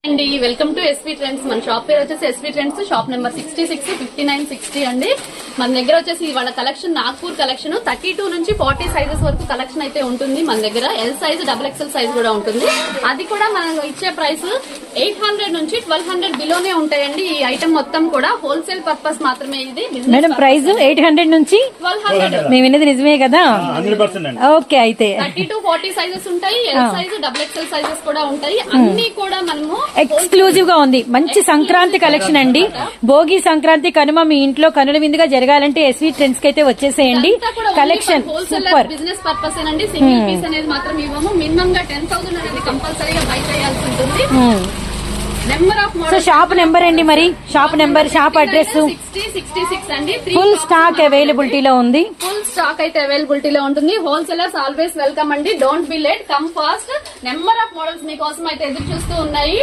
అండి welcome to SP trends. మన shop పేరు వచ్చేసి ఎస్పీ ట్రెండ్స్, షాప్ నెంబర్ 66, 59, 60 అండి. మన దగ్గర వచ్చేసి వాళ్ళ కలెక్షన్ నాగ్పూర్ కలెక్షన్ 32 నుంచి 40 సైజెస్ వరకు కలెక్షన్ అయితే ఉంటుంది. మన దగ్గర ఎల్ సైజ్, XXL సైజ్ కూడా ఉంటుంది. అది కూడా మనం ఇచ్చే ప్రైస్ 800 నుంచి 1200 బిలోనే ఉంటాయండి. ఈ ఐటమ్ మొత్తం కూడా హోల్సేల్ పర్పస్ మాత్రమే. ఇది మేడం ప్రైస్ 800 నుంచి 1200. మేము విన్నది నిజమే కదా? ఓకే, అయితే 32, 40 సైజెస్ ఉంటాయి. ఎల్ సైజ్, XXL సైజెస్ కూడా ఉంటాయి. అన్ని కూడా మనము ఎక్స్క్లూజివ్ గా ఉంది. మంచి సంక్రాంతి కలెక్షన్ అండి. భోగి, సంక్రాంతి, కనుమ మీ ఇంట్లో కనుల విందుగా జరగాలంటే ఎస్వీ ట్రెండ్స్ కి అయితే వచ్చేసేయండి. Collection super. బిజినెస్ పర్పస్ ఏనండి. సింగిల్ పీస్ అనేది మాత్రం ఇవ్వము. మినిమం గా 10,000 అనేది కంపల్సరీగా బై చేయాల్సి ఉంటుంది. Number of so shop number అండి, మరి షాప్ నెంబర్, షాప్ అడ్రస్ 66 అండి. ఫుల్ స్టాక్ అవైలబిలిటీలో ఉంది. ఫుల్ స్టాక్ అయితే అవైలబిలిటీలో ఉంటుంది. హోల్సేలర్స్ ఆల్వేస్ వెల్కమ్ అండి. Don't be late, come fast. Number of models మీకోసం అయితే ఎదురు చూస్తూ ఉన్నాయి.